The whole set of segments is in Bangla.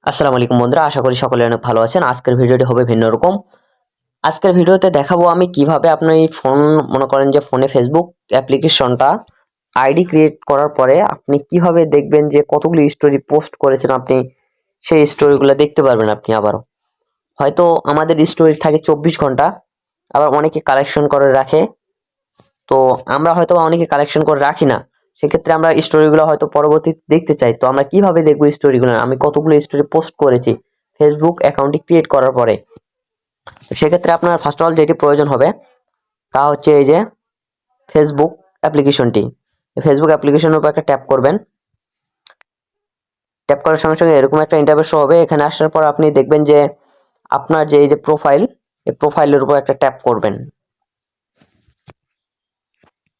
আসসালামু আলাইকুম বন্ধুরা, আশা করি সকলে অনেক ভালো আছেন। আজকের ভিডিওটি হবে ভিন্ন রকম। আজকের ভিডিওতে দেখাবো আমি কিভাবে আপনার এই ফোন মনে করেন যে ফোনে ফেসবুক অ্যাপ্লিকেশনটা আইডি ক্রিয়েট করার পরে আপনি কিভাবে দেখবেন যে কতগুলো স্টোরি পোস্ট করেছেন, আপনি সেই স্টোরিগুলো দেখতে পারবেন। আপনি আবারও হয়তো আমাদের স্টোরি থাকে 24 ঘন্টা, আবার অনেকে কালেকশন করে রাখে। তো আমরা হয়তো অনেকে কালেকশন করে রাখি না, সেক্ষেত্রে আমরা স্টোরিগুলো হয়তো পরবর্তীতে দেখতে চাই। তো আমরা কিভাবে দেখবো স্টোরিগুলো, আমি কতগুলো স্টোরি পোস্ট করেছি ফেসবুক অ্যাকাউন্টটি ক্রিয়েট করার পরে। সেক্ষেত্রে আপনার ফার্স্ট অফ অল যেটি প্রয়োজন হবে তা হচ্ছে এই যে ফেসবুক অ্যাপ্লিকেশনটি। ফেসবুক অ্যাপ্লিকেশনের উপর একটা ট্যাপ করবেন। ট্যাপ করার সঙ্গে সঙ্গে এরকম একটা ইন্টারফেস শো হবে। এখানে আসার পর আপনি দেখবেন যে আপনার যে এই যে প্রোফাইল, এই প্রোফাইলের উপর একটা ট্যাপ করবেন।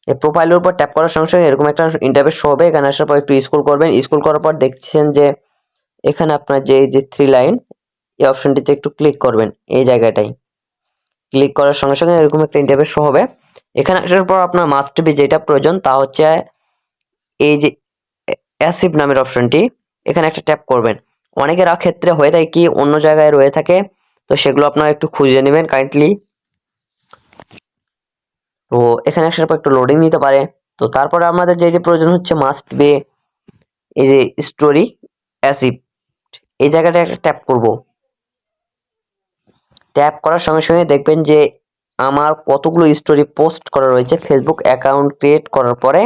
এই প্রোফাইলের উপর ট্যাপ করার সঙ্গে সঙ্গে এরকম একটা ইন্টারফেস শো হবে। এখানে আসার পর একটু স্ক্রল করবেন। স্ক্রল করার পর দেখছেন যে এখানে আপনার যে এই যে 3 লাইন, এই অপশনটিতে একটু ক্লিক করবেন। এই জায়গাটাই ক্লিক করার সঙ্গে সঙ্গে এরকম একটা ইন্টারফেস শো হবে। এখানে আসার পর আপনার মাস্ট বি যেটা প্রয়োজন তা হচ্ছে এই যে অ্যাসিভ নামের অপশনটি, এখানে একটা ট্যাপ করবেন। অনেকের ক্ষেত্রে হয়ে থাকে কি অন্য জায়গায় রয়ে থাকে, তো সেগুলো আপনারা একটু খুঁজে নেবেন কাইন্ডলি। তো এখানে আসার পর একটু লোডিং নিতে পারে। তো তারপরে আমাদের যে প্রয়োজন হচ্ছে মাস্ট বি এই যে স্টোরি অ্যাসিভ, এই জায়গাটা একটা ট্যাপ করব। ট্যাপ করার সঙ্গে সঙ্গে দেখবেন যে আমার কতগুলো স্টোরি পোস্ট করা রয়েছে ফেসবুক অ্যাকাউন্ট ক্রিয়েট করার পরে,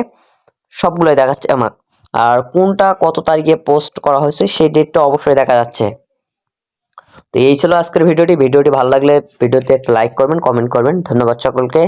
সবগুলোই দেখাচ্ছে আমার। আর কোনটা কত তারিখে পোস্ট করা হয়েছে সেই ডেটটা অবশ্যই দেখা যাচ্ছে। তো এই ছিল আজকের ভিডিওটি। ভালো লাগলে ভিডিওতে একটা লাইক করবেন, কমেন্ট করবেন। ধন্যবাদ সকলকে।